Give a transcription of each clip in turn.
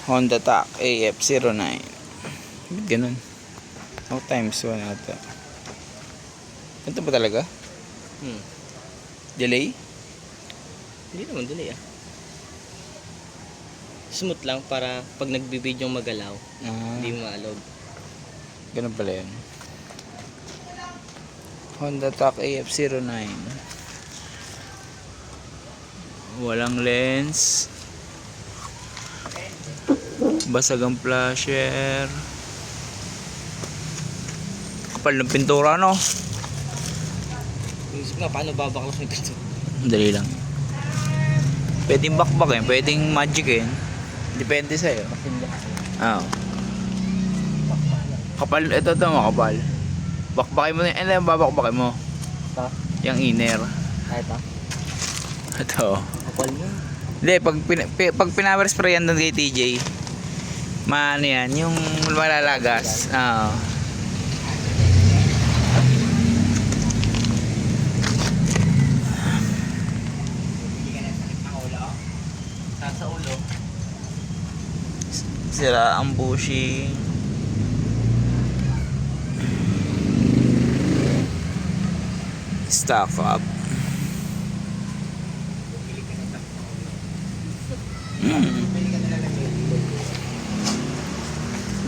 Honda TAC AF09. Ba't ganun? Ako times 1 ata. Ganito ba talaga? Delay? Hindi naman delay Smooth lang para pag nagbibidyo magalaw, hindi mo maalog. Ganun pala yun. Honda TAC AF09. Walang lens. Basag ang flasher. Kapal ng pintura, no? Isip nga, paano babaklas ng pinto? Dali lang. Pwedeng bakbak pwedeng magic Depende sa'yo. Oo. Kapal, ito makapal. Bakbakin mo na yung babakbakin mo. Ito? Yung inner. Ito? Ito. Kapal mo. Hindi, pag pinawer sprayan doon kay TJ, maano yan, yung malalagas. Oo. Sa ulo. Sira ang bushing. Stock up.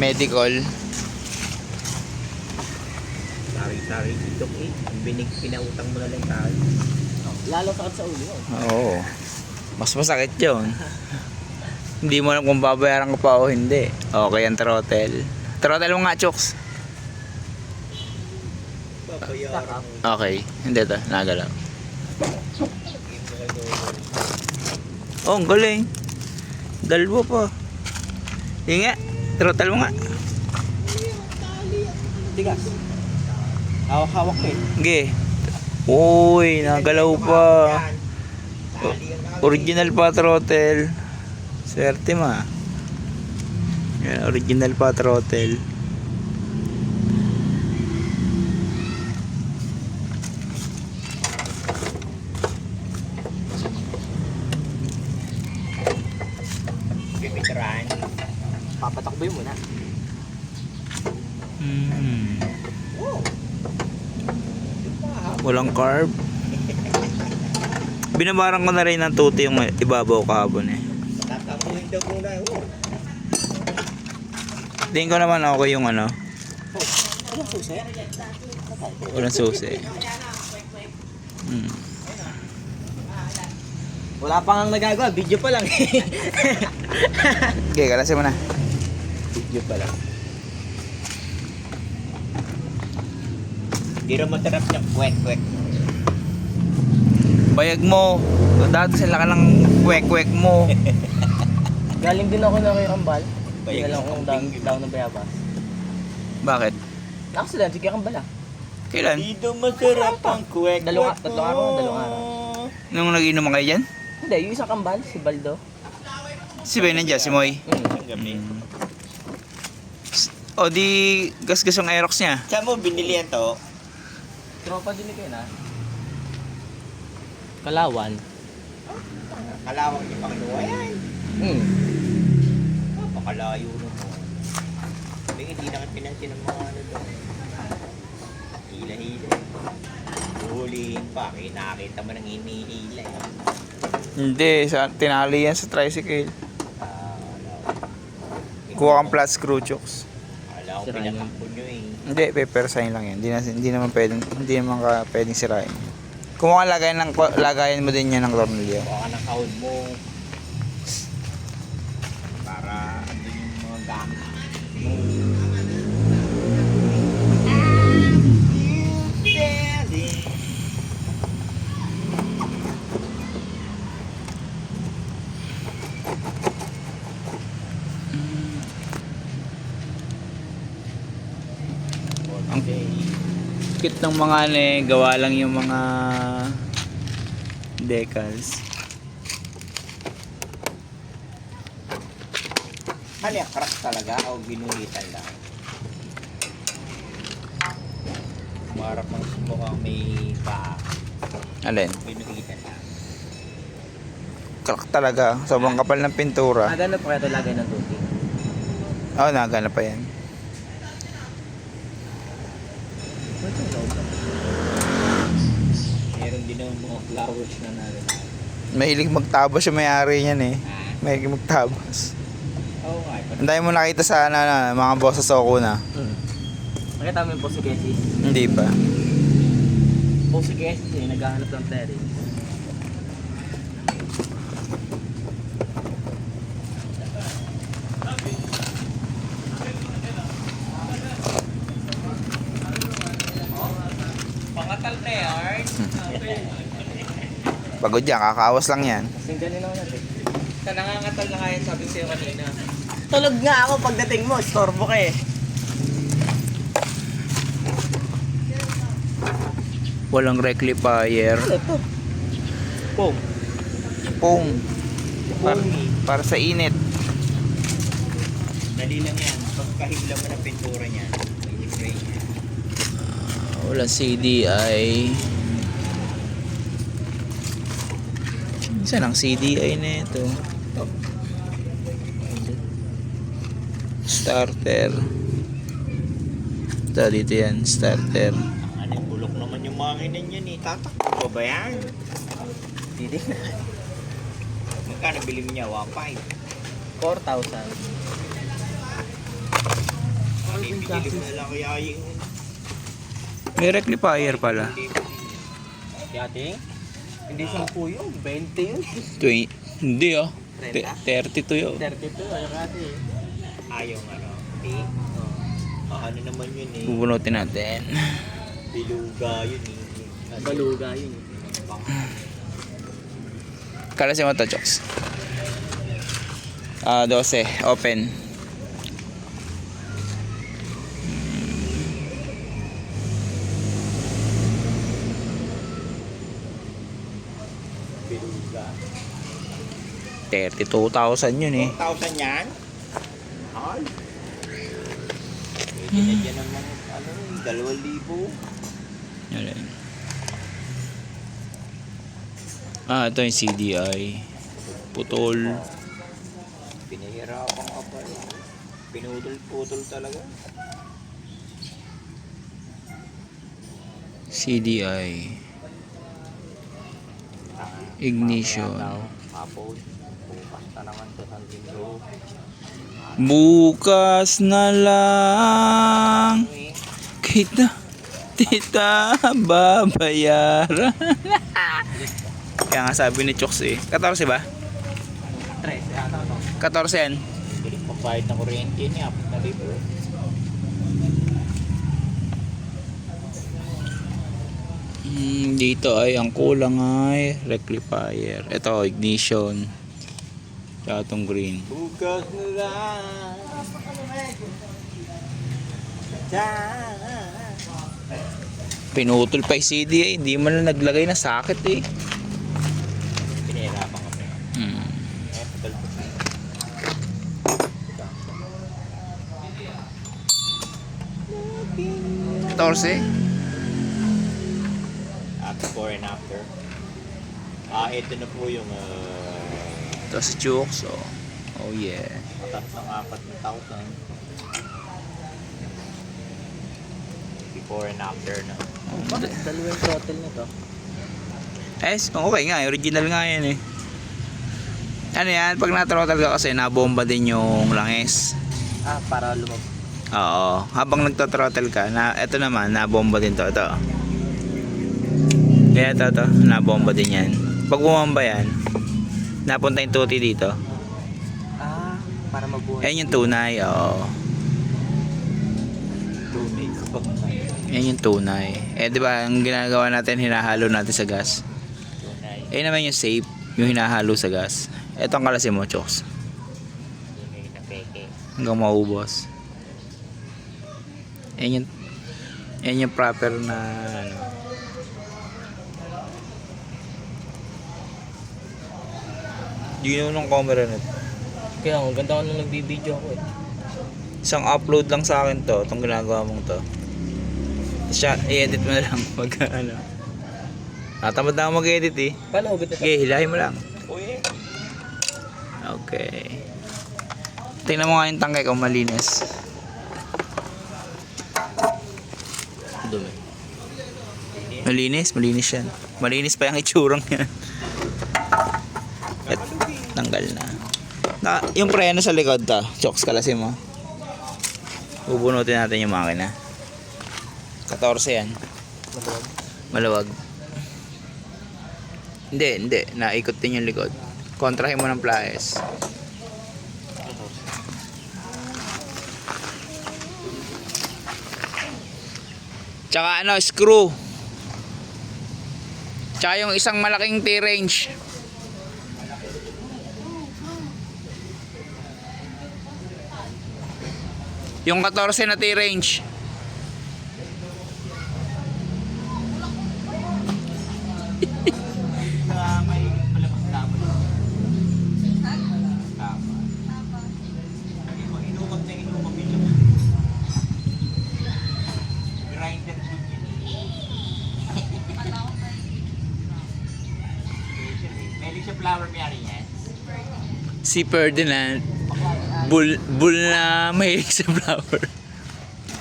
Medical. Sorry, dito pinautang mo na lang tayo. Lalo sakit sa ulo. Oo. Mas masakit yun. Hindi mo alam kung babayaran ko pa o hindi. Okay ang throttle. Throttle mo nga, Chooks. Okay. Hindi ito. Nagalaw. Oh, ang galing. Dalbo pa. Hindi nga. Throttle mo nga. Tigas. Hawak ko Sige. Uy, nagalaw pa. Original pa throttle. Swerte ma. Yan, original pa throttle. Pipitirahan. Papatakboy mo na. Walang carb. Binabarang ko na rin ng tuti yung ibabaw kahapon Tatapuin daw muna. Tingin ko naman okay yung ano. Walang susi? Walang susi. Wala pa nga nagagawa, video pa lang. Okay, kalasin mo na. Video pa lang. Hindi rin masarap siya, kwek-kwek. Bayag mo. Dati sila ka ng kwek-kwek mo. Galing din ako na kay Kambal. Bayag Bayag lang sa akong Mm. down ng bayabas. Bakit? Nakasalan, sige Kambal Kailan? Dito masarap ang kwek-kwek. Tatlong araw. Nung nag-inom kayo dyan? Hindi, yung isang Kambal, si Baldo. Si Ben nandiyan, si Moy. O di gas-gas yung Aerox niya. Saan mo binili yan to? Tropa din kayo na. Kalawan. Kalawang niyo pang luwa yan. Napakalayo na mo. Sabi hindi na ka pinansin ng mga ano doon. Hila-hila. Huhulihin pa. Nakakita mo ng hinihila eh. Hindi, tinali yan sa tricycle. Kuha kang flat screw, Chooks. Wala akong pinatampon nyo eh. Hindi, paper sign lang yan. Hindi naman pwedeng sirain. Kung lagayan mo din yan ng tornilyo. Kuha ka ng kahon mo. Para andun yung mga gamit. Ang kit ng mga gawa lang yung mga decals. Ano yan? Crack talaga o ginuhitan lang? Marap ng mukhang may paa. Alin? Ginuhitan lang. Crack talaga. Sobrang kapal ng pintura. Agano pa kaya ito lagay ng tuti? Oh, nagana pa yan. Meron din ng mga flowers na natin. Mahilig magtabas yung may-ari niyan eh. Mahilig magtabas. Oo nga. Ang dami mo nakita sa mga boss sa Soko na. Nakita mo yung po si Casey? Hindi pa. Po si Casey, naghahanap ng terrace. Pangatal na yarn. Pagod yan, kakawas lang yan. Kasing ganun ako natin. Sa nangangatal na kaya sabi sa'yo kanina. Tulog nga ako pagdating mo, storbo ka eh. Walang rectifier. Ano to? Pong. Pong. Pongi. Para sa init. Dali lang yan. Pagkahigla mo ng pintura niyan, i-spray niya. Walang CDI. Saan ang CDI na ito? Starter. Ito, dito yan. Starter. Ano yung bulok naman yung makina niyan eh. Tatakbo ba yan? Hindi na. Magkano bili mo niya? 1.5? 4,000. Ibigili mo na lang kaya yung... May rectifier pala. Yating? Hindi 10 yun, 20 yun. Hindi oh. 32 yun. 32, ayaw kasi. Ayaw ano, ano naman yun eh. Bubunutin natin. Biluga yun eh. Baluga yun eh. Kalasin mo ito, Chokes. 12. Open. Biluga. 32,000 yun eh. 2,000 yan? Ay. Pwede na dyan naman, 2,000. Yan. Ito yung CDI. Putol. Pinahirapan ka pa rin. Pinutol-putol talaga. CDI. Ignition. Tapos, bukas na naman sa San Pedro. Bukas na lang kita babayaran. Kaya nga sabi ni Chokes eh. 14 ba? 3, yata no? 14 yan. Hindi pa bayad na kuryente niya. Na libre. Dito ay ang kulang ay rectifier. Ito ignition. Tsaka itong green. Bukas na lang. Pinutol pa yung CD eh. Hindi man lang naglagay na socket eh. Pinahirapan ka pa. Tagal po siya. 14. Before and after. Ito na po yung Ito si Chokes. Oh yeah. mataas ng 4,000. Before and after na. Bakit? Dalawang throttle na to. Okay nga. Original nga yan eh. Ano yan? Pag na-throttle ka kasi nabomba din yung langis. Para lumab. Oo. Habang nagta-throttle ka, ito naman, nabomba din to. Ito. Kaya ito. Nabomba din yan. Pag bumamba yan, napunta yung tuti dito. Para mabuhay. Ayan yung tunay. Oo. Tunay. Ayan yung tunay. Diba, ang ginagawa natin, hinahalo natin sa gas. Tunay. Ayan naman yung safe, yung hinahalo sa gas. Ito ang kalasin mo, Chokes. Tunay na peke. Hanggang maubos. Ayan yung proper na ano. Yun yung camera na to. Kaya ang ganda ko nung nagbibideo ako eh. Isang upload lang sa akin to, itong ginagawa mong to. Siya, i-edit mo na lang pag ano. Natamad na ako mag-edit eh. Paano ugot ito? Okay, hilahin mo lang. Uy. Okay. Tingnan mo nga yung tangke kung malinis. Dumi. Malinis yan. Malinis pa yung itsurang yan. At tanggal na. Yung preno sa likod to, chokes kalasin mo. Bubunutin natin yung makina. 14 yan. Maluwag. Hindi. Naikot din yung likod. Kontrahin mo ng pliers. Tsaka screw. Tsaka yung isang malaking T-range. Yung 14 na T-range. May palabas dapat. Tama. Inukap na inukap yun. Grinder food yun. Meron siya flower mayari yan. Si Ferdinand. Bull na mahilig sa flower.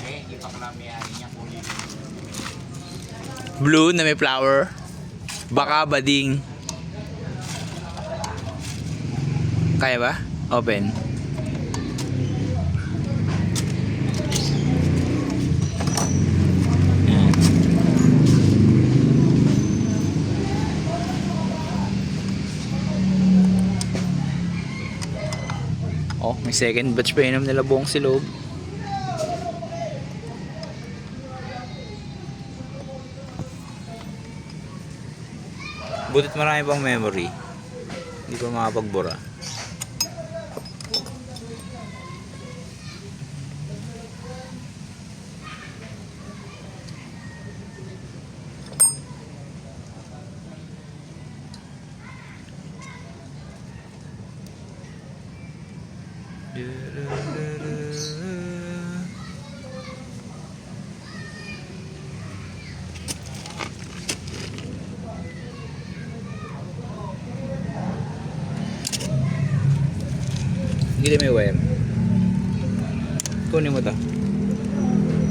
Hindi pa kala mayari niya kulit. Blue na may flower. Baka bading. Kaya ba? Open. Yan. Oh, may second batch pa inom nila buong silog. Butit marami pang memory. Hindi pa makapagbura. Gila may wire. Kunin mo to.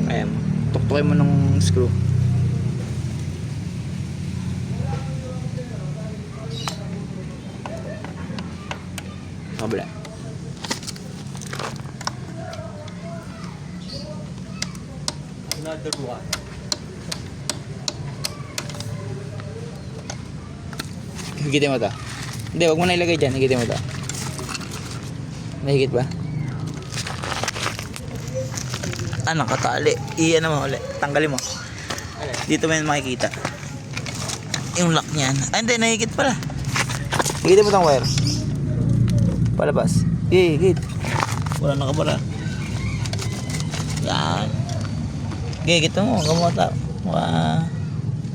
Kaya mo. Tuktukin mo ng screw. Kabila. Another one. Higitin mo to. Hindi, wag mo na ilagay dyan. Higitin mo to. Nahigit ba? Nakatali. Ano mo ulit. Tanggalin mo. Dito mo yun makikita. Yung lock niyan. Hindi. Nahigit pala. Higitin mo tong wire. Palabas. Higit. Wala nakabara. Yan. Higit mo. Gamota.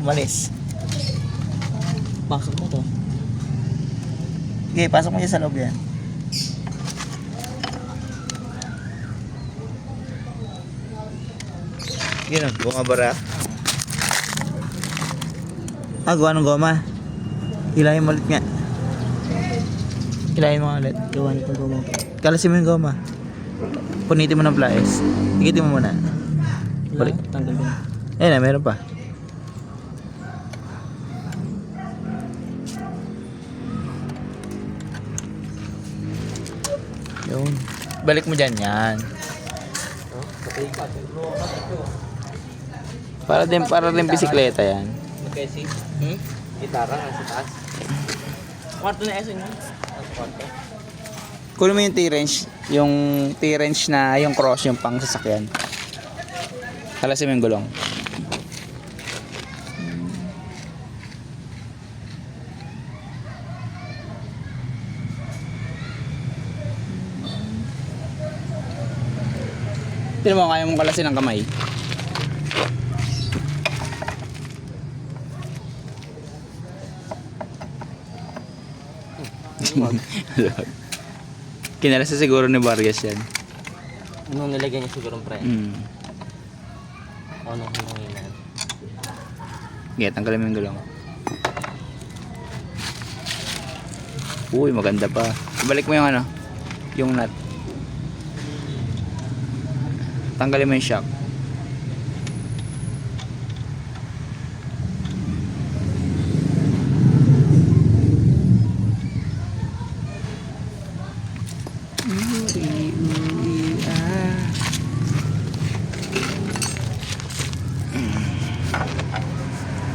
Umalis. Pasok mo to. Pasok mo dyan sa loob yan. Yun o, bumabara. Gawa ng goma. Hilahin mo ulit nga. Hilahin mo ulit. Gawa nito goma. Kalasin mo yung goma. Punitin mo ng pliers. Higitin mo muna. Balik. Tanggal din. Ayun na, meron pa. Yun. Balik mo dyan yan. Patay pa. Para din bisikleta yan. Magkasi? Gitara nasa taas. Kwarto na eso niya. Nasa kwarto. Kunin mo yung T-range. Yung T-range na yung cross, yung pang sasakyan. Kalasin mo yung gulong. Tignan mo, kaya mong kalasin ng kamay. Kinalasa siguro ni Vargas yan. Anong nilagay niya siguro pre? Ano nang hinanginan? Sige, tanggalin mo yung gulong. Uy, maganda pa. Balik mo yung yung nut. Tanggalin mo yung shock.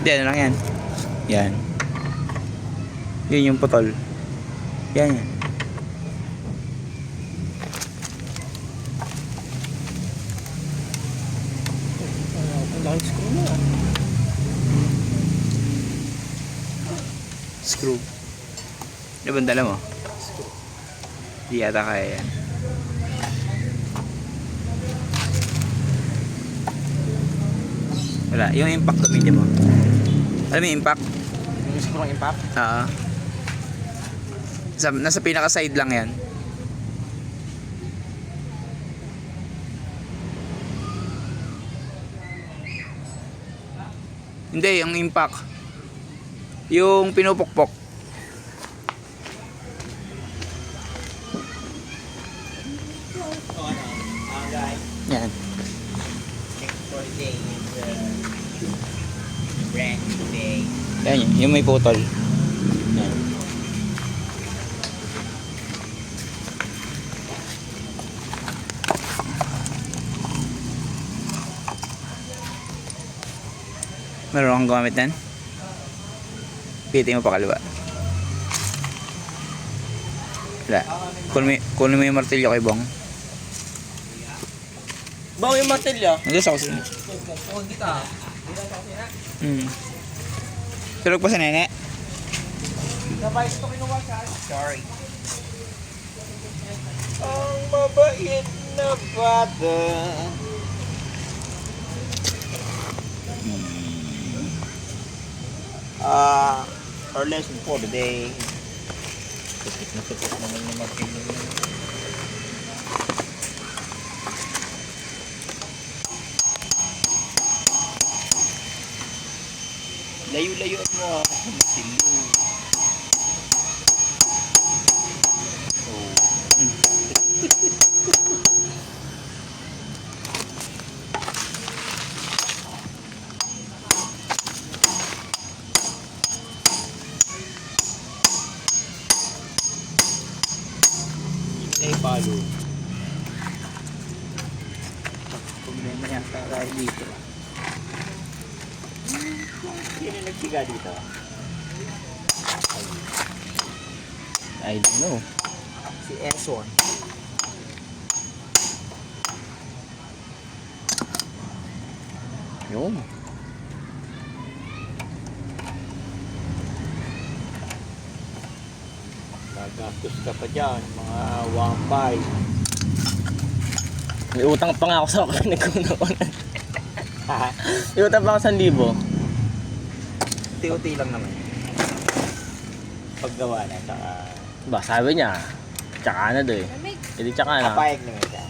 Hindi, ano lang yan. Yan. Yun yung putol. Yan yan. Ang laking screw na. Screw. Ano ba ang dala mo? Di yata kaya yan. Wala. Yung impact gamitin mo. Alam mo yung impact? Yung screw ng impact? Oo. Nasa pinaka side lang yan. Hindi, yung impact. Yung pinupukpok. Guys, Yan. next for day is brand new day. Yan yun. Yung may putol. Yan. Meron kang gamit yan? Pitin mo pa kaliwa. Wala. Kunin mo yung martilyo kay Bong. Bawa yung martilyo. Nandun sa kusina. Huwag kita. Tulog pa sa nene? Sabay ito kinuha siya. Sorry. Ang mabait na bata. Our lesson for today. Tukit naman yung martilyo. Layo-layuan mo ako sa martilyo. Ay, palo. Problema yata dahil dito. Sino nagsiga dito? I don't know. Si S1. Yun. Nagastos ka pa dyan, mga 1.5. May utang pa nga ako sa pinagkunan. May utang pa ako sa 1,000. Unti-unti lang naman. Paggawa na, saka Ba, sabi niya, tsaka na doon eh. Hindi tsaka na. kapayag naman siya.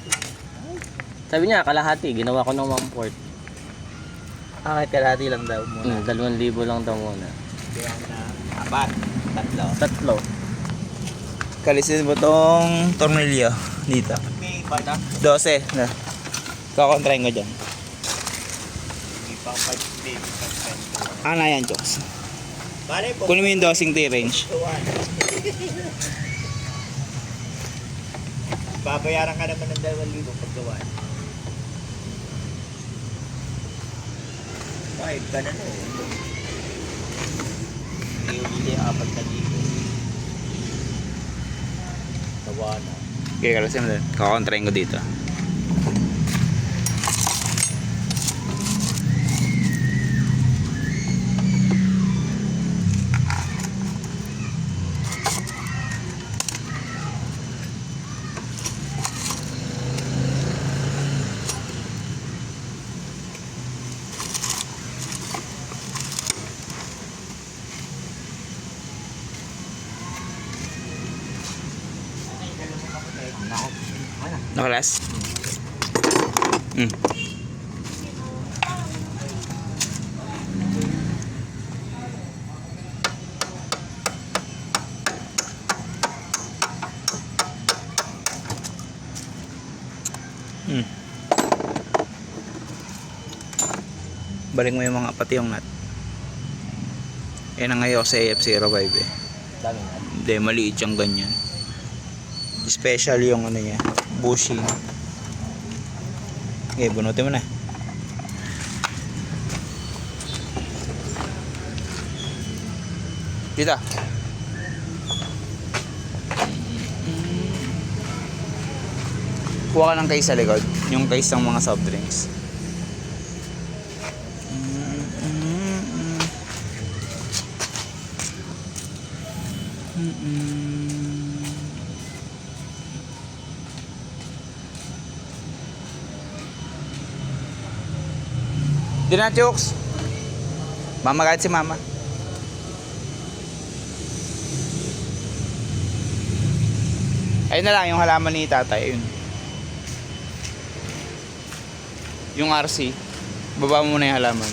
Sabi niya, kalahati, ginawa ko ng 1/4. Kahit kalahati lang daw muna. 2,000 lang daw muna. Kaya na, apat, tatlo. Tatlo. Kalisin mo tong tornilyo dito. May bata, 12 na. Kakontrahin ko dyan. may pang 5 baby suspension. Ano yan, Chokes? Bale po, Kunin mo yung dosing T-range. babayaran ka naman ng 2,000 paggawa. 5 ka na no. Hindi 4,000. Gawa na. Okay, kalisin mo dyan. Kakontrahin ko dito. Nakalas? Balik mo yung mga pati yung nut. Yan ang ngayon sa AF05 eh. Dami na. Hindi, maliit yung ganyan. Special yung ano niya, bushing. Okay, bunutin mo na. Dito. Kuha ka ng case sa likod. Yung case ng mga soft drinks. Di na, Chooks. Mamagad si mama. Ayun na lang yung halaman ni tatay. Ayun. Yung RC. Baba mo muna yung halaman.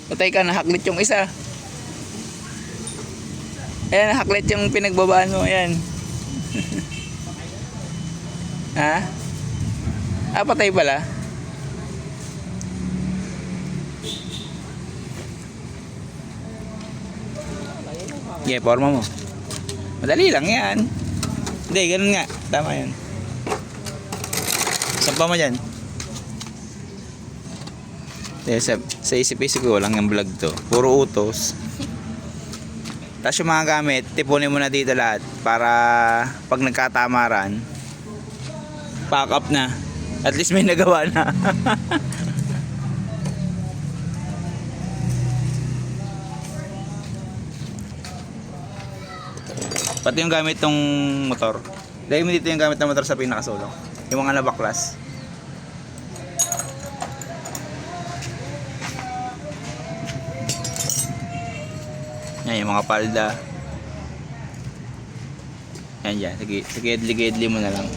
Patay ka, nahaklit yung isa. Ayan, nahaklit yung pinagbabaan mo. Ayan. Ha? Ah, patay pala. Yeah, forma mo. Madali lang yan. Hindi, ganun nga. Tama yan. Sampa mo dyan. Sa isip-isip ko lang yung vlog to. Puro utos. Tapos yung mga gamit, tipunin mo na dito lahat. Para pag nagkatamaran, pack up na. At least may nagawa na. Pati yung gamit ng motor. Dahil mo dito yung gamit ng motor sa pinakasulong. Yung mga nabaklas. Yan yung mga palda. Yan dyan. Sige, idli mo na lang.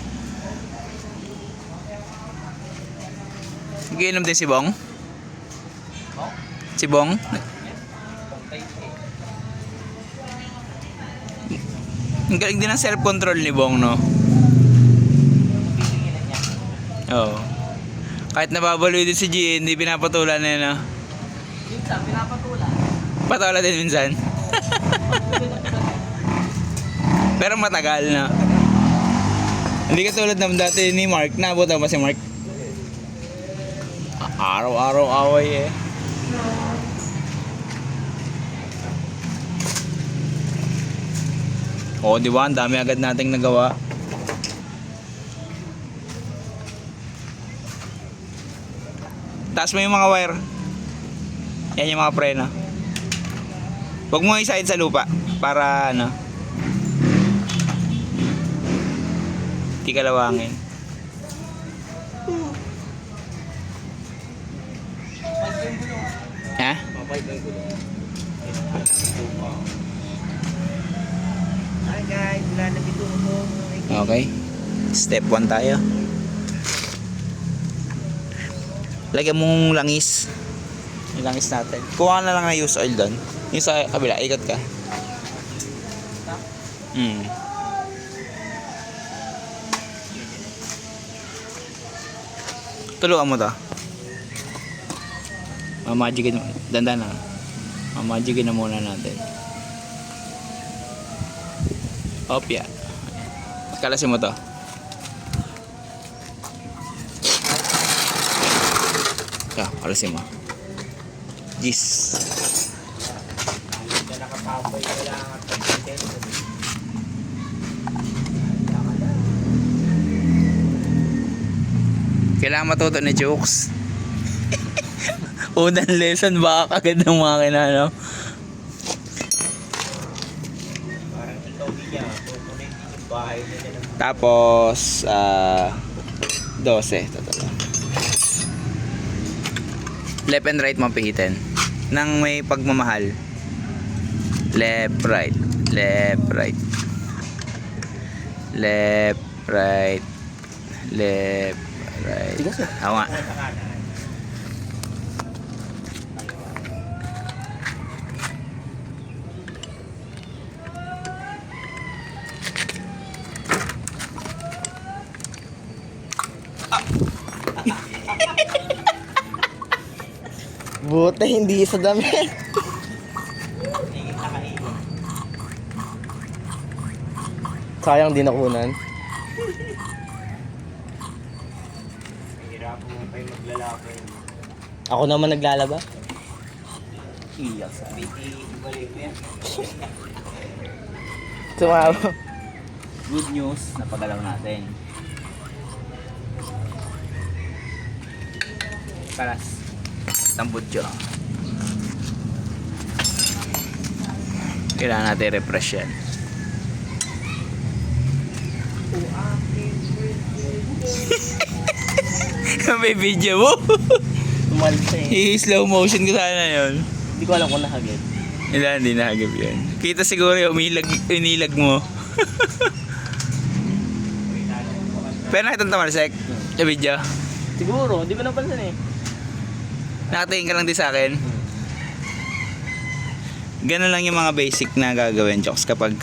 Giinom din si Bong? Si Bong? Ang galing din ang self-control ni Bong, no? Oo. Kahit nababaloy din si G, hindi pinapatulan na yun, no? Minsan, pinapatulan. Patula din minsan. Pero matagal na. Hindi ka tulad ng dati ni Mark. Nabuta ba si Mark? Araw-araw away eh. Oo, di ba? Ang dami agad nating nagawa. Taas mo yung mga wire. Yan yung mga preno. Huwag mo isahin sa lupa para ano, di kalawangin. Ha? Hi guys, wala na dito mo. Okay. Step 1 tayo. Lagyan mong langis. Yung langis natin. Kuha na lang na use oil doon. Yung sa kabila, ikot ka. Tuluan mo to. Mamagigin mo. Dandan na. Mamagigin na muna natin. Opya. Kalasin mo to. Ito, kalasin mo. Gis. Nakapapay ka lang at pag-intento. Kailangan matuto ni Jokes. Unang lesson, baka kagad ng makina, no? Parang ikaw niya, kukunin yung bahay nila ng Tapos, 12. Totoo. Left and right mo pihitin. Nang may pagmamahal. Left, right. Left, right. Left, right. Left, right. Oo nga. Buti hindi sa damit. Higit na kainin. Sayang di nakunan. Hirap mo kayo maglalaki. Ako naman naglalaba. Iyak sa biti. Balik yan. Sumawa. Good news, napagalaw natin. Karas. Tambutso. Kailangan natin refresh yan. May video mo. Tumalsa eh. I-slow motion ko sana yun. Hindi ko alam kung nahagit. Hindi nahagip yan. Kita siguro yung inilag mo. Pero nakita ng tamarsek sa video. Siguro, hindi ko napansin eh. Nakatingin ka lang din sa akin. Ganun lang yung mga basic na gagawin, Chokes, kapag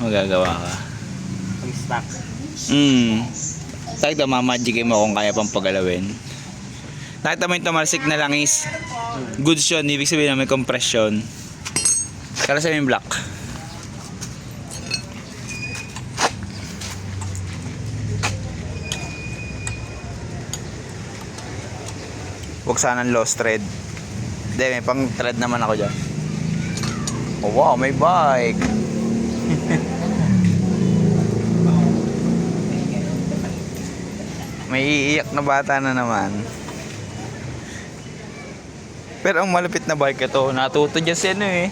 magagawa ka. Pag-stack. Sakto, mamagicin mo kung kaya pang pagalawin. Nakita mo yung tamarsik na langis. Goods yun, ibig sabihin na may compression. Kala sa yung block. Huwag sanang lost thread. Hindi, may pang thread naman ako dyan. Oh wow, may bike. May iiyak na bata na naman. Pero ang malapit na bike ito, natuto dyan si ano eh.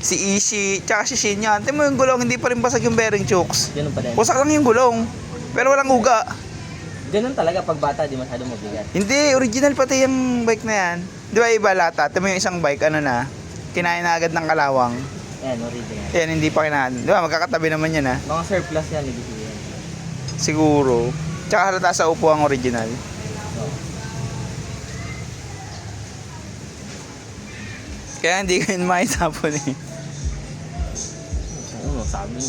Si Ishi, tsaka si Shinya. Ante mo yung gulong, hindi pa rin basag yung bearing, Chooks. Ganun pa din. Wasak lang yung gulong. Pero walang uga. Ganun talaga pag bata, di masyadong mabigat. Hindi, original pati yung bike na yan. Di ba iba lata? Ate mo yung isang bike, ano na, kinain na agad ng kalawang. Ayan, original. Yan, hindi pa kinain. Di ba, magkakatabi naman yan ha. Mga surplus yan, ibig sabihin. Siguro. Tsaka halata sa upo ang original. Kaya hindi ko yun maitapon eh. Ano, sabi.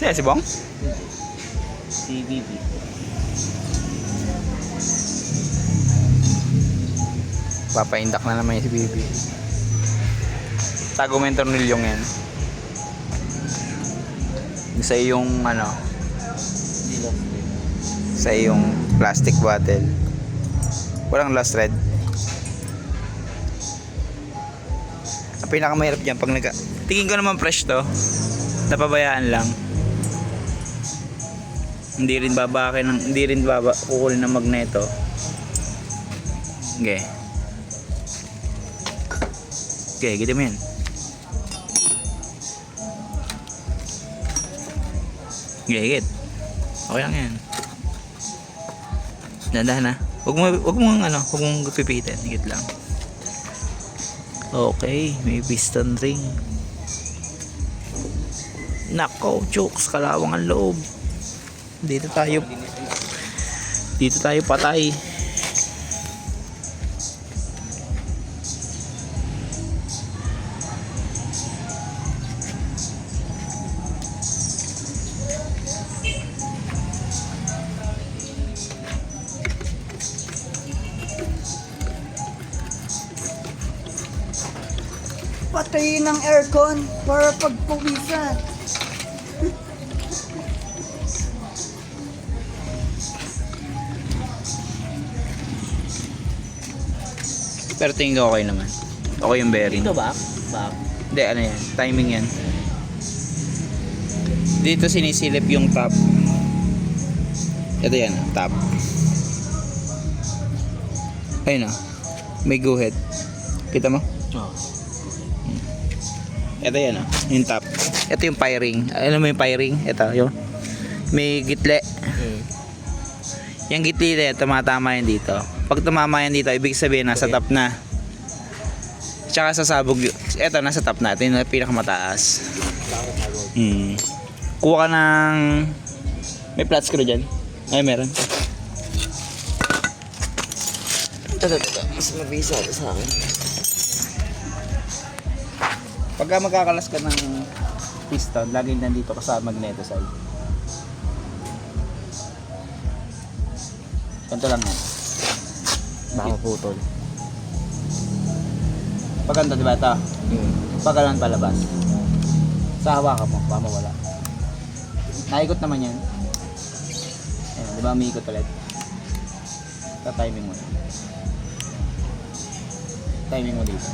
Siya, si Bong? Si Bibi. Papaindak na naman yung si Bibi. Tago mo yung tornilyong yan. Sa yung ano, Hindi lost din. sa yung plastic bottle. Walang lost thread. Ang pinakamahirap dyan pag tingin ko naman fresh to. Napabayaan lang. Hindi rin kukunin ng magneto. Okay. Okay, gito mo yan. Okay, higit. Okay lang yan. Dandahan na. Huwag mong pipitin. Higit lang. Okay, may piston ring. Nako, Chooks, kalawang ang loob. Dito tayo patay. Patayin ang aircon para pagpawisan. Pero tingin ko okay naman. Okay yung bearing. Dito ba? Back. Hindi, ano yan. Timing yan. Dito sinisilip yung top. Ito yan, top. Ayun na. May guhit. Kita mo? Oh. Ito yan, yung top. Ito yung piring. Alam mo yung piring? Ito, yun. May gitle. Yung gitli na yan, tumatama yan dito. Pag tumama yan dito, ibig sabihin nasa top na. Tsaka sasabog. Ito, nasa top na. Ito yung pinakamataas. Kuha ka ng... May flat screw dyan? Ay, meron. Ito. Mas mabisa sa akin. Pagka magkakalas ka ng piston, laging nandito ka sa magneto side. Ganito lang yan. Baka putol. Pag ganito, di ba ito? Pag ganun palabas. Sa hawakan mo, baka mawala. Naikot naman yan. Ayan, di ba umiikot ulit? Timing mo. Timing mo dito.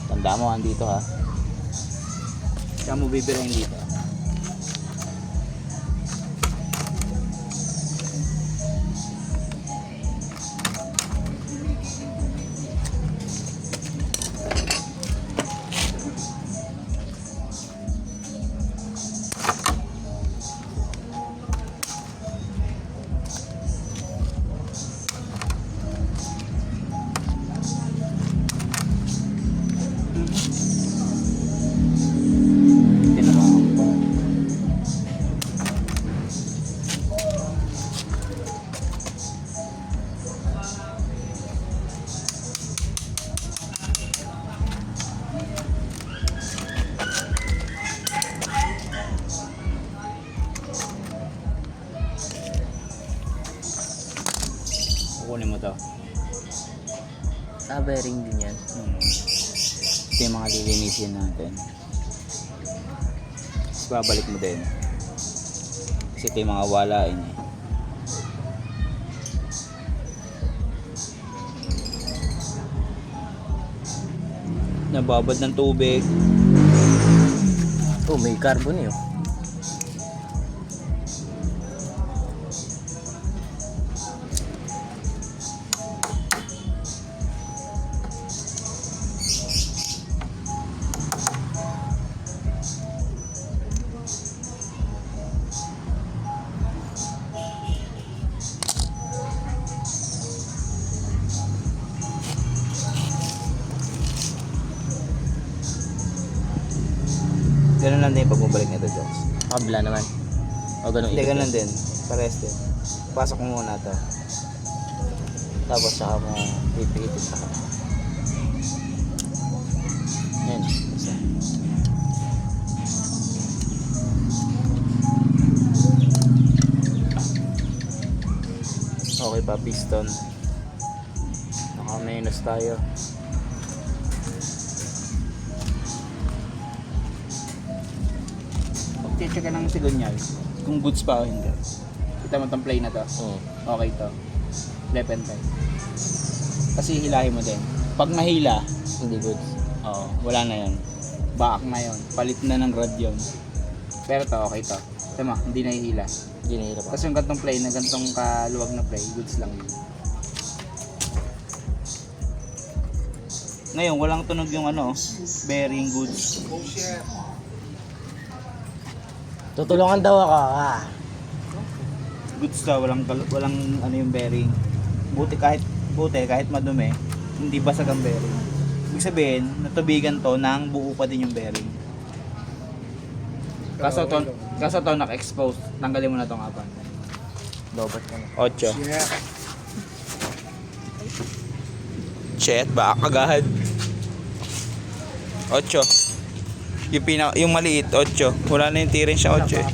Tanda mo, andito ha. Kaya mo bibirahin dito. Kukunin mo to. Bearing din yan. Ito yung mga lilinisin natin. Tapos babalik mo din. Kasi ito yung mga walain eh. Nababad ng tubig. Oh, may carbon eh. Oh. Ganun lang din yung pagbabalik nito, Joks. Kabla naman. O ganun Hindi, ikot ganun yan. din. Pares din. Pasok mo muna to. Tapos saka mo pipihitin pa. Yan. Isa. Okay pa, piston. Naka-minus tayo. Pag-check ka ng sigunyal, kung goods pa o hindi. Kita mo itong play na to. Okay to. Left and right. Kasi hilahin mo din. Pag nahila, Hindi good. oo, wala na yun. Baak na yun. Palit na ng rod yun. Pero to, okay to. Tama, hindi nahihila. Hindi nahirap ako. Tapos yung gantong play na gantong kaluwag na play, goods lang yun. Ngayon, walang tunog yung ano, bearing goods. Tutulungan daw ako. Goods daw, walang ano yung bearing. Buti kahit madumi, hindi basag ang bearing. Ibig sabihin, natubigan to nang buo pa din yung bearing. Kaso to naka-expose. Tanggalin mo na tong apan. Lobat ka na. 8. Shit, baka kagahad. 8. Yung maliit, 8. Wala na yung tiring siya, 8 eh.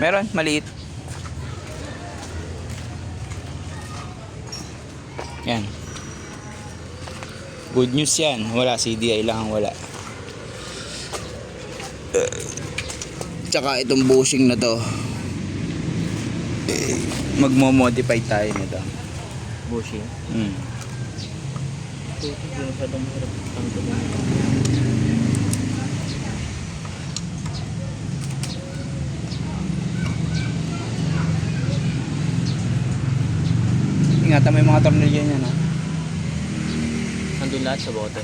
Meron, maliit. Yan. Good news yan. Wala, CDI lang ang wala. Tsaka itong bushing na to. Magmo-modify tayo nito. Bushing. Ito yung masyadong hirap tanggalin. Ingatan mo yung mga tornilyo niya, no? Nandun lahat sa bote.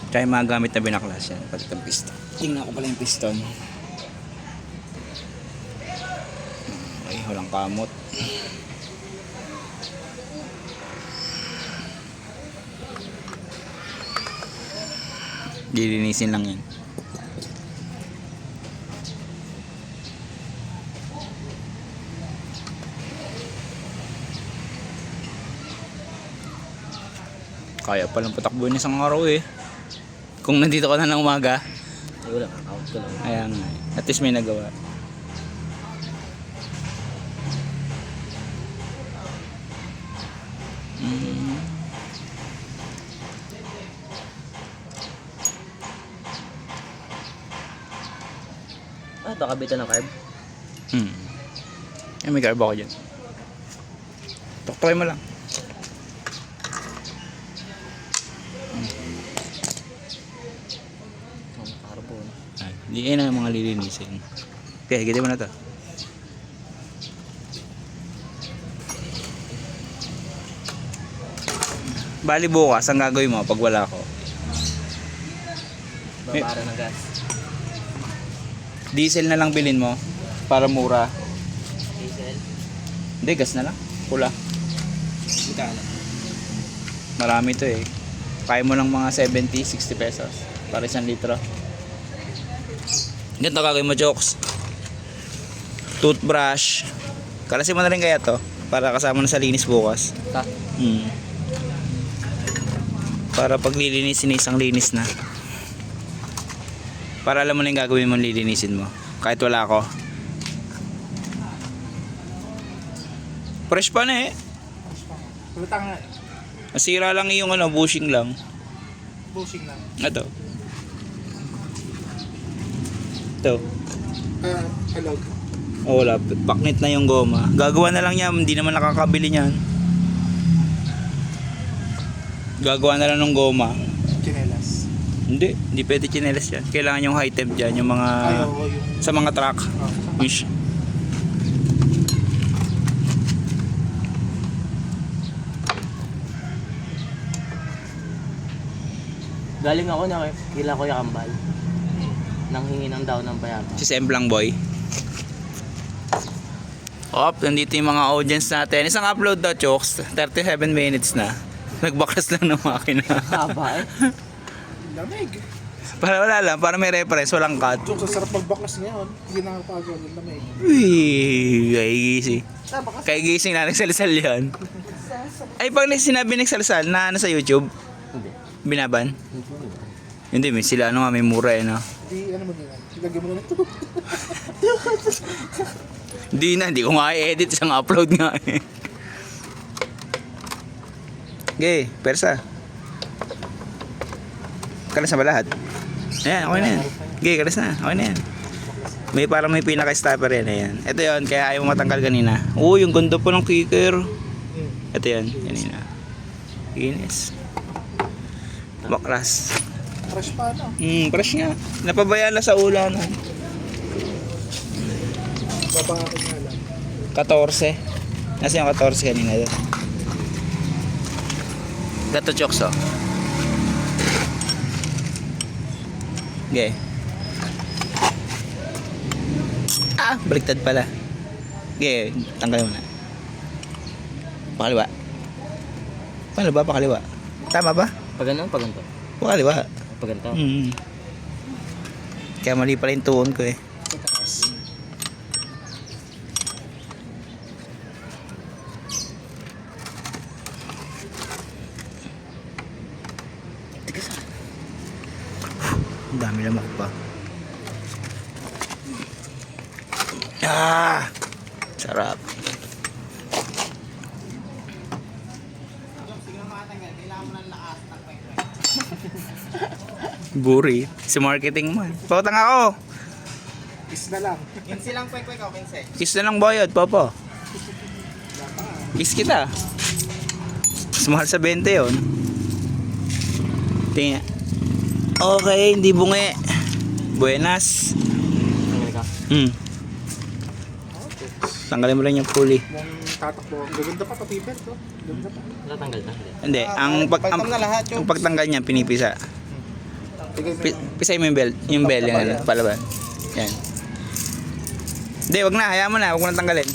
Tsaka yung mga gamit na binaklas yan, pati itong piston. Tingnan ko pala yung piston. Ay, walang kamot. Dilinisin lang yan. Kaya palang patakbuhin isang araw eh. Kung nandito ka na ng umaga, Ay, wala, kakount ko lang. ayan, at least may nagawa. Ah, ito kabitan ng carb. Ay, may carb ako dyan. Try mo lang. Ang carbon. Hindi yan ang mga lilinisin. Okay, higit mo na to. Bali bukas, ang gagawin mo pag wala ko? Babara ng gas. Diesel na lang bilhin mo para mura. Diesel. Hindi, gas na lang. Pula. Magkano? Marami to eh. Kaya mo lang mga 70, 60 pesos para 1 litro. Ganito gagawin mo, Jokes. Toothbrush. Kalasin mo na rin kaya to para kasama na sa linis bukas. Ta. Para pag lilinisin, isang linis na. Para alam mo na yung gagawin mo, lilinisin mo. Kahit wala ako. Fresh pa na eh. Lutang nga. Masira lang yung ano, bushing lang. Bushing lang. Ito. Ito. Alog. Oh, wala. Paknit na yung goma. Gagawa na lang yan. Hindi naman nakakabili niyan. Gagawa na lang ng goma. Chinelas. Hindi pwede chinelas yan. Kailangan yung high temp dyan. Yung mga, yung... sa mga truck. Wish. Galing ako na kila Kuya Kambal. Nang hingi ng daw ng bayabas. Si Semplang Boy. Nandito yung mga audience natin. Isang upload daw, Chokes. 37 minutes na. Nagbaklas lang ng makina. Haba eh. Lamig. Para wala lang, para may reference, walang cut. Joke, sa sarap magbaklas ngayon. Hindi nakapagawa ng lamig. Uy, kaigising. Kaigising na, nagsalasal yan. Ay, pag sinabi nagsalasal, na ano sa YouTube? Hindi. Binaban? Hindi, may sila ano nga, may mura eh, no? Hindi, ano mo nila? Ilagay mo na ito. Hindi ko nga i-edit, isang upload nga eh. Okay, persa. Kalas na ba lahat? Ayan, okay na yan. Okay, kalas na. Okay na yan. May parang may pinaka-stopper yan. Ayan. Ito yun, kaya ayaw matanggal kanina. Uy, yung ganda po ng kicker. Ito yan, kanina. Inis. Baklas. Fresh pa, no? Fresh nga. Napabayala sa ulan. Babakit nga lang. 14. Nasa yung 14 kanina doon. Gato chokes oh. Okay. Baliktad pala. Okay, tanggalin mo na. Pakaliwa. Tama ba? Pag ganun, pag ganito. Pakaliwa. Pag ganito. Kaya mali pala yung tuon ko eh. Ang dami lamok pa. Sarap. Buri. Si marketing man. Pautang ako. Is na lang. 15 lang, kwek, o 15. Kiss na lang bayad, papa. Kiss kita. Mas mahal sa 20 yun. Tingnan. Okay, hindi bungi. Buenas. Tanggal ka. Tanggalin mo rin yung pulley. Mong tatakbo. Gaganda pa pati belt, oh. Gaganda pa. Natanggal ka. Hindi, ang pagtanggal niya pinipisa. Pisay mo yung belt, yung bell yung ano, palaban. Yan. Hindi, wag na, hayaan mo na, wag mo na tanggalin.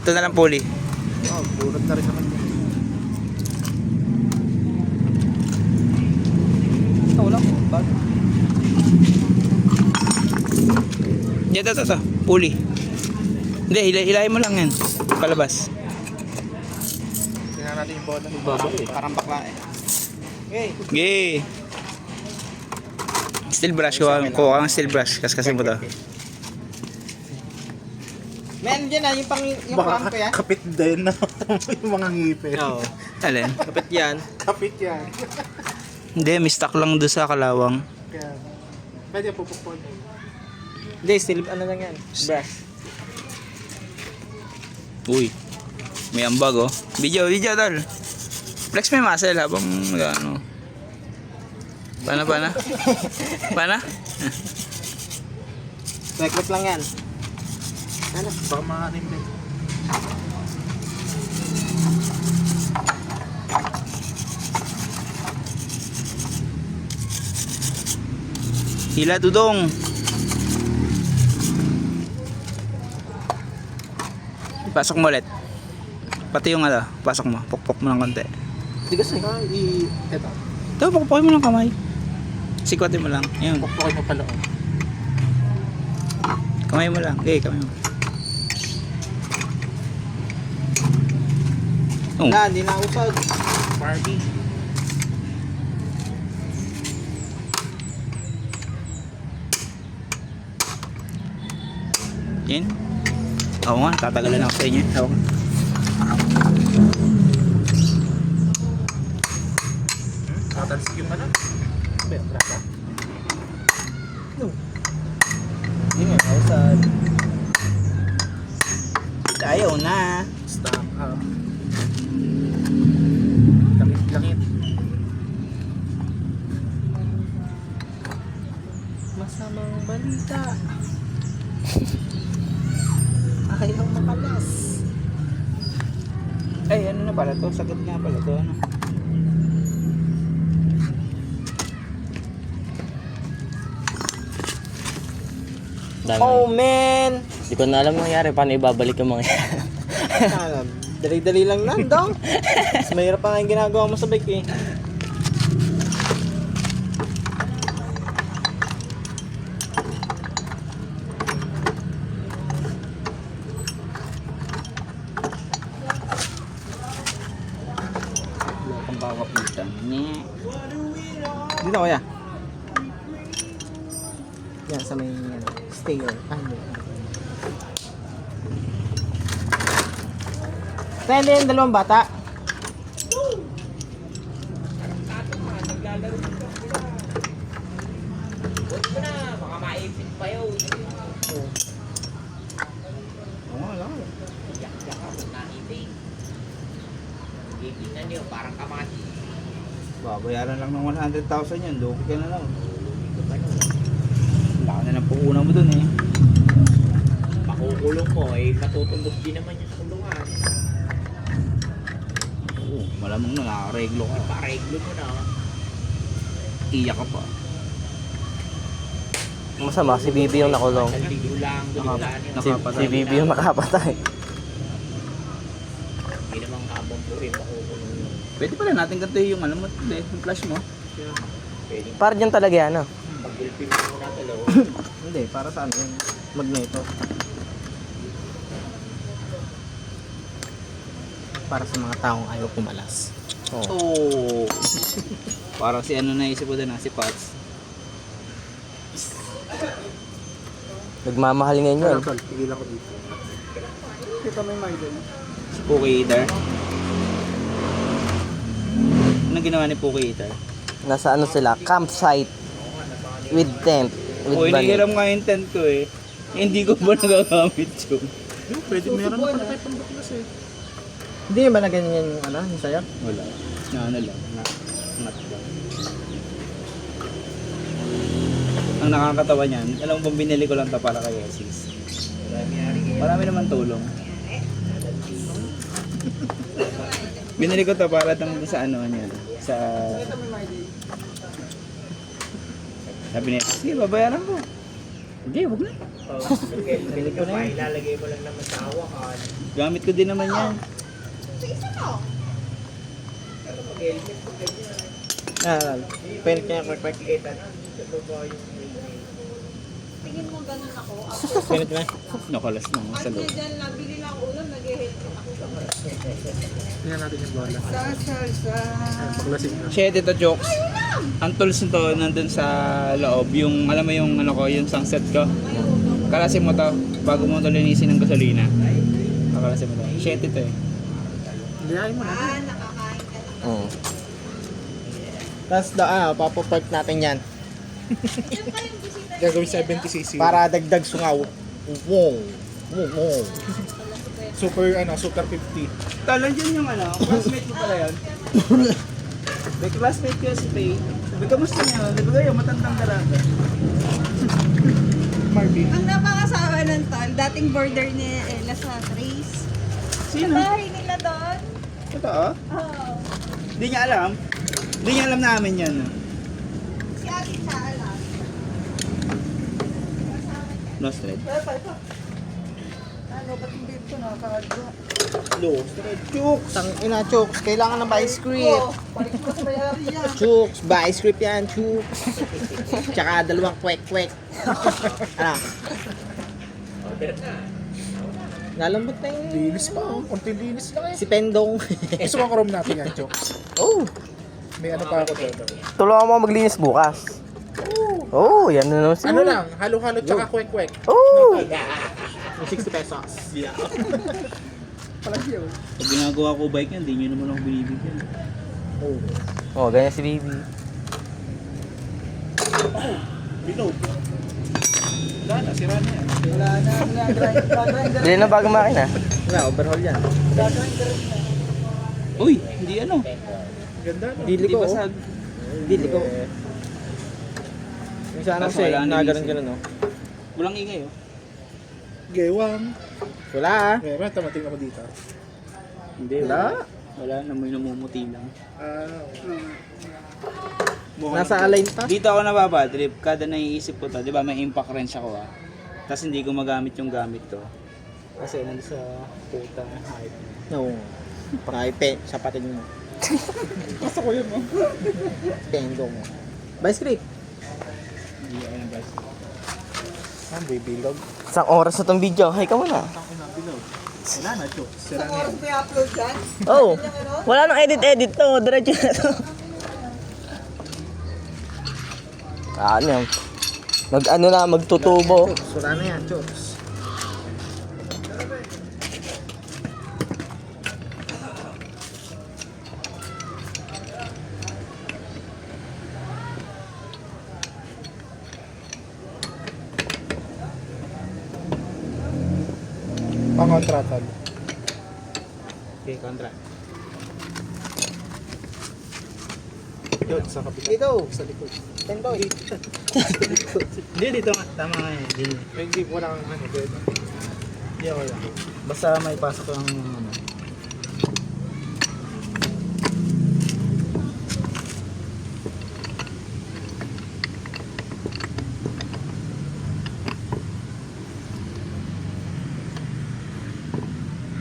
Ito na lang pulley. Oh, burat na rin naman. Wala ko. Bag. Ito. Pulley. Hindi, hilahin mo lang yan. Palabas. Tingnan natin yung bola. Bago eh. Parang bakla eh. Okay. Okay. Steel brush, kuha kang steel brush. Kasi mo to. Men, dyan na, yung pang Baka ko yan. kapit din na yung mga ngipin. Oo. Alin? Kapit yan. Kapit yan. Hindi, may stock lang doon sa Kalawang. Kaya, pwede pupukpon. Hindi, still, ano lang yan. Brush. Uy, may ambag oh. Video tol. Flex may muscle habang ano. Paano? Paano? Reckless lang yan. Ano? Baka makanin din. Hila dudong. Pasok mo ulit. Pati yung ano, pasok mo. Pukpok mo ng konti. Hindi kasi. Ito. Ito, pukpokin mo ng kamay. Sikwatin mo lang. Ayun. Pukpukin mo pala. Kamay mo lang. Okay, kamay mo. Oh. Na, hindi na usod. Barbie. Yan. Oo nga, tatagalan ako sa inyo. Oo nga. Tatalsik yung ano? Brata. Hindi nga, usod. Ayaw na. Stop up. Langit. Masamang balita. Ayaw makalas. Ay, ano na pala to? Sagot nga pala to. Ano? Oh, man! Di ko na alam nangyari, paano ibabalik yung mga yan. Dali-dali lang lang, dong. Mas mahirap pa nga yung ginagawa mo sa bike eh. Wala kang kakapitan. Dito kaya. Yan, sa may stair. Ano? Pwede yung dalawang bata. Oo nga lang. Babayaran lang ng 100,000 yan. Lugi ka na lang. Wala ka na ng puhunan mo dun eh. Makukulong mo eh. Matutumbok din naman yung kulungan. Oo, malamang na nakareglo ka. Pareglo mo na. Iyak ka pa. Masama, si Bibi yung nakulong. Kalbigo lang. Dulaan yun. Si Bibi yung nakapatay. Hindi naman habang po rin makukulong yun. Pwede pala natin ganito yung ano mo, yung flash mo. Pwede Para dyan talaga yan, ah. pag-gulpin mo muna dalawa. Hindi, para sa ano yun? Magneto. Para sa mga taong ayaw pumalas. Oh. Parang si ano naisip ko din si Pats. Nagmamahal ngayon yun. Tigil ako dito. Kita may Maiden. Si Puki Eater. Anong ginawa ni Puki Eater? Nasa ano sila, campsite. With tent. With Oh, bunny. inihiram nga yung tent ko eh. Hindi ko ba nagagamit yun? Pwede meron na pala tayo pambaklas eh. Hindi ba na ganyan yung ano, yung sayo? Wala. Na ano lang. Ngat lang. Ang nakakatawa niyan, alam mo bang binili ko lang to para kay Esis. Marami naman tulong. Binili ko to para tang sa ano niya. Sa... Sabi niya, sige, babayaran ko. Hindi, wag na. Bili ko na yun. Ilalagay mo lang naman sa hawakan. Gamit ko din naman yan. Pen kaya quick. Tingin mo ganun ako. Pinit mo. Nakalas na sa loob. Diyan lang, bili lang ulam, nag-help ako sa Tingnan natin yung bola. Sa. Baklasin na. Shit, ito jokes. ang tools nito nandun sa loob. Yung, alam mo yung ano ko, yung sunset ko. Kalasin mo to, bago mo ito linisin ng gasolina. Kalasin mo to. Shit ito eh. Lihain mo na. Nakakain ka na. Mm. Tapos papapark natin yan. Yung kayong bisita Gagawin 70cc. Para dagdag sungaw. Wow. Wow. Super, super 50. Tala dyan yung ano, classmate mo pala yan. May classmate ko si Faye. Sabi, kamusta niya? Sabi ko, yung matandang dalaga. Marvin. Ang napakasawa ng tol, dating border ni Ella sa Trace. Sino? Bahay nila doon. Totoo? Oo. Hindi niya alam. Hindi niya alam namin yan. No? Si ate siya alam. No straight. Ano, ba't hindi ito nakakagawa? Chooks. Tang ina, Chooks. Kailangan ng buy script. Balik mo sa bayari yan. Chooks. Buy script yan, Chooks. Tsaka 2 kwek-kwek. Ano? Nalambot na yung Linis pa. Kunting linis lang eh. si Pendong. Gusto ko chrome natin yan, Chokes. Oh. May ano pa ako doon. Tulungan mo maglinis bukas. Oh, yan na naman Ano lang, halo-halo tsaka kwek-kwek. Oh! 60 pesos. Palagi yun. Pag ginagawa ko bike yan, hindi niyo naman ako binibigyan. Oh, ganyan si baby. Binog. Wala na, sira na yan. Wala na, grinder. Bili na bagong makina. Wala, overhaul yan. Uy, hindi ano. Ganda no? Dili Hindi ko. basag. Dili ko. Yung sana Tapos kasi, wala na nagano'n no? Walang ingay oh. Gewang. Wala ah. Meron, tamating ako dito. Hindi, wala. Wala, namoy namumuti lang. Nasa align pa. Dito ako nababadrip, kada naiisip ko to, di ba may impact wrench ako ah. Tapos hindi ko magamit yung gamit ko. Kasi nandun sa puta hype. No. Pang-ipe, sapatin mo. Gusto ko yun mo. Pendong. Buy script. Hindi ako ng bus. Ah, bibilog. Isang oras na tong video. Hay ka muna. Wala na, Chokes. Sira Isang na oras yan. may upload yan. Oh, wala nang edit-edit to. Diretso na to. Ano yan? Mag-ano na, magtutubo. Chokes, wala na yan, Chokes. Pang-kontratan. Okay, kontra. Yun, sa kapila. Dito. Sa likod. Pendoy. Hindi, dito nga. Tama nga yan. Hindi. Hindi ko lang ano, pwede. Hindi ako lang. Basta may pasok lang yung ano.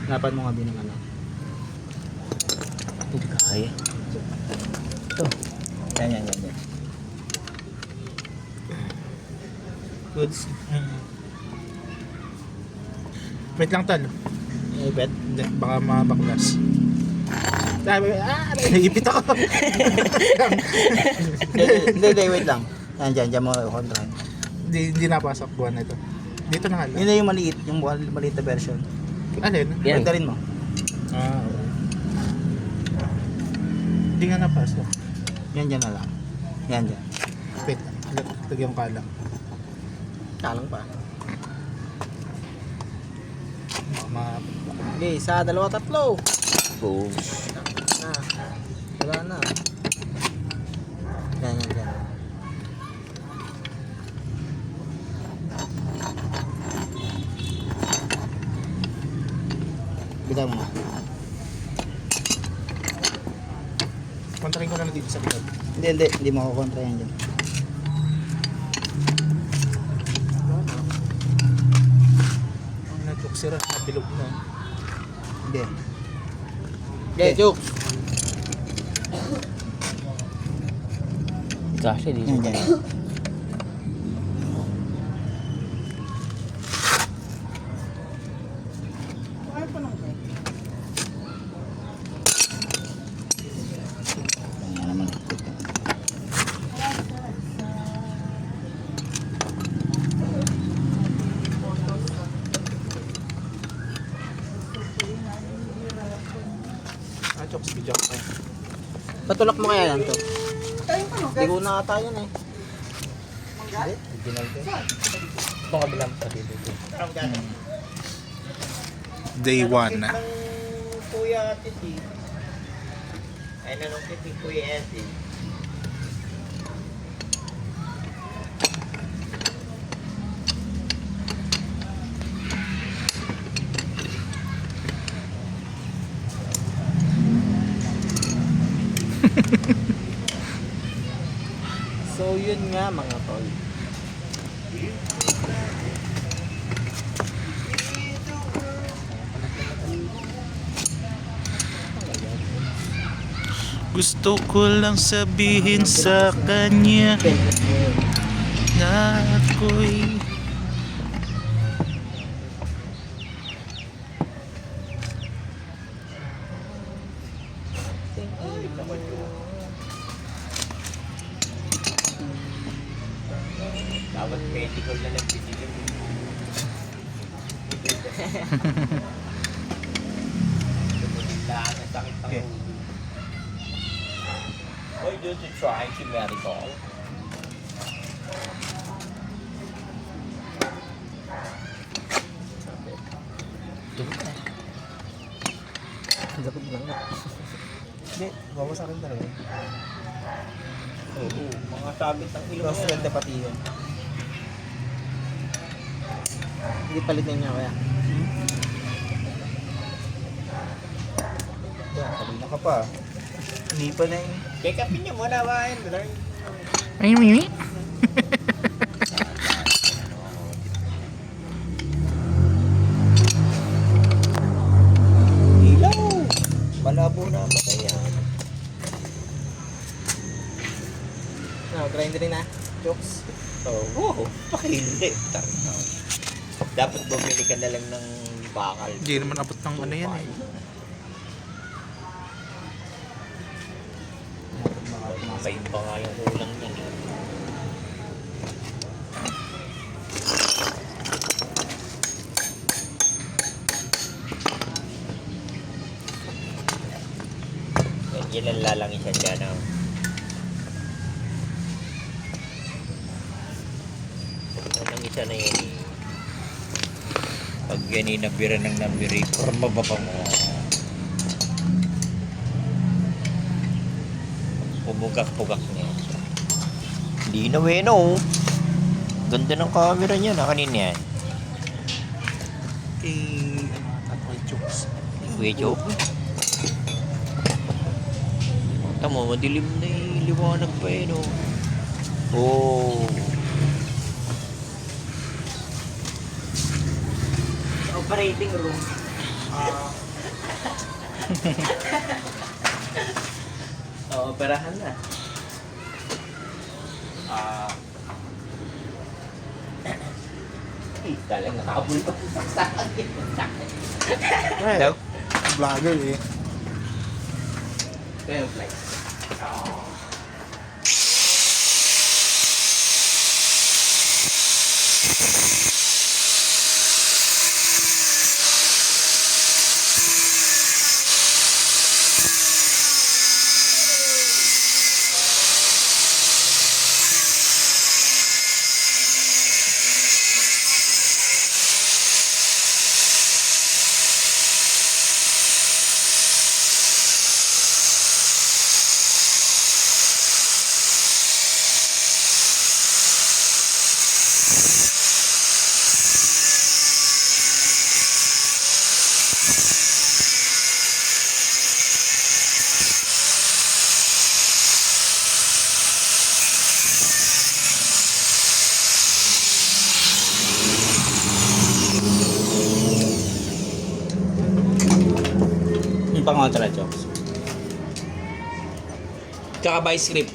Hanapan mo nga din ng ano. Hindi kaya. Yan. Goods. Wait lang, Tal. Eh, bet. Hindi, baka mabaklas. Naipit ako. Hindi, wait lang. Diyan mo kontra. Hindi napasok buwan na ito. Dito na nga lang. Yun na yung maliit, yung maliit na version. Alin? Yan. Pwede rin mo. Ah, okay. Hindi nga napasok. Yan dyan na lang. Yan dyan. Wait, lagyan ko lang. Kalang pa. Ma Okay, isa, dalawa, tatlo. Boom. Wala na. Yan. Bitaw mo. kontrahin ko na lang dito sa likod. Hindi mo ako kontra yan dyan. Ang nagtuksira, nabilog na. Hindi. Okay, Chokes. Kasi di Yan dyan. Yan naman. Patulak mo kaya yan to? Tayo pa no? Hindi ko na ata yan eh. Original ko. Itong kabilang sa dito. Day 1 na. Ng Kuya Titi. Ay, nanong Titi Kuya Eddie. So yun nga mga tol. Gusto ko lang sabihin sa kanya na ako'y Dapat medical na lang pinili mo. Tumulilaan ang sakit ng ulo. Why don't you try si medical? Dapat lang na. Hindi, bawas akin talaga. Oo, mga sabit ng ilong Cross thread na pati yun. Hindi palitin niya kaya. Yan, kanina ka pa. Hindi pa na yun. Kekapin niyo muna ba yun? Ilaw! Malabo na ang mata yan. Grinder na. Jokes. Oo, pakindi. Dapat bumili ka na lang ng bakal. hindi naman abot ng ano yan eh. Makaimba nga yung kulang niyan. Yan ang lalangin siya dyan. Ang isa na yan. Pag yan inabira ng nabiri, kurma ba pa mo? Pumugak-pugak niya. Hindi na weno. Ganda ng camera niya. Kanina yan. Ako'y jokes. Kuya Tama, madilim na liwanag pa eh, no? Oh. Operating room. Operahan na. Talagang nakabul pa sa akin. Daw? Vlogger eh. Kaya yung flight. Yung pangontra jokes. Tsaka by script.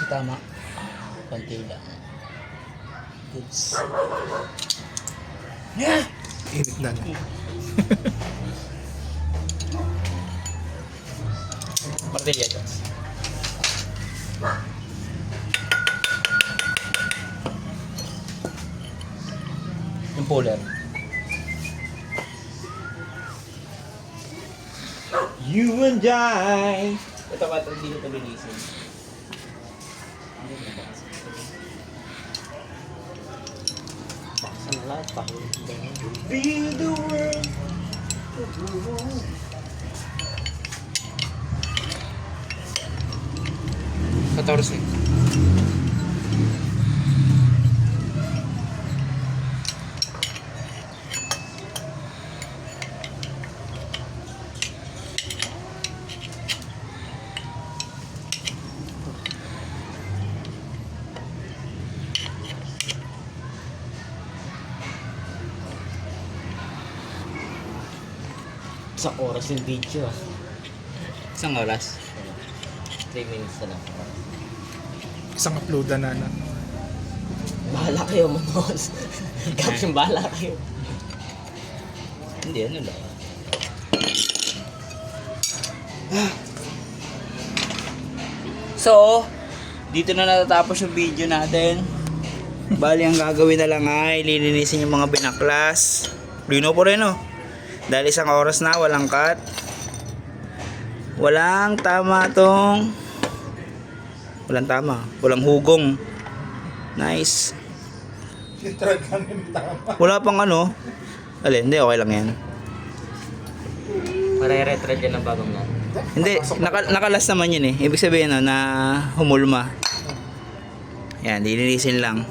Tama. Konti lang. Goods. Init na. Martilya, Jones. Yung puller. You and I. Ito ba ito hindi ito linisin? Baksan na lahat. Feel the world. 14. Isang oras yung video ah. Isang oras. 3 minutes na lang. Isang uploadan na. Bahala kayo manood. Kapsyung bahala kayo. Hindi, ano lang. So, dito na natatapos yung video natin. Bali, ang gagawin na lang ay lilinisin yung mga binaklas. Lino po rin, oh. Dahil isang oras na, walang cut. Walang tama tong... Walang tama. Walang hugong. Nice. Wala pang ano. Alin, hindi, okay lang yan. Mare-retread yan ang bagong yan. Hindi, nakalas naman yun eh. Ibig sabihin no, na humulma. Yan, lilinisin lang.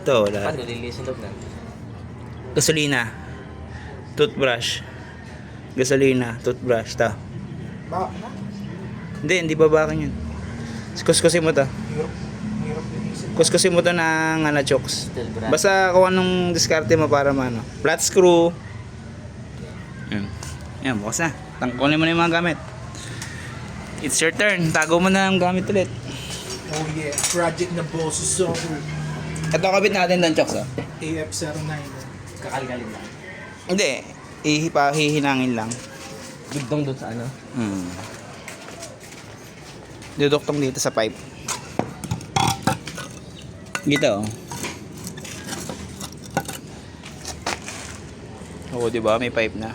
Ito, wala. Paano lilisin loob na? Gasolina. Toothbrush. Gasolina, toothbrush. Ito. Hindi babakan yun. Kuskusin mo to. Kuskusin mo to ng chokes. Steel brand. Basta kung anong diskarte mo para mano. Flat screw. Yan. Yan, bukas na. Tangkulin mo na yung mga gamit. It's your turn. Tago mo na ang gamit ulit. Oh yeah, project na boss is over. Ito kabit natin ng chokes, oh. AF09. Kakalgalin lang. Hindi. Hihinangin lang. Dugtong doon sa ano? Duduktong dito sa pipe. Dito, oh. Oo, di ba? May pipe na.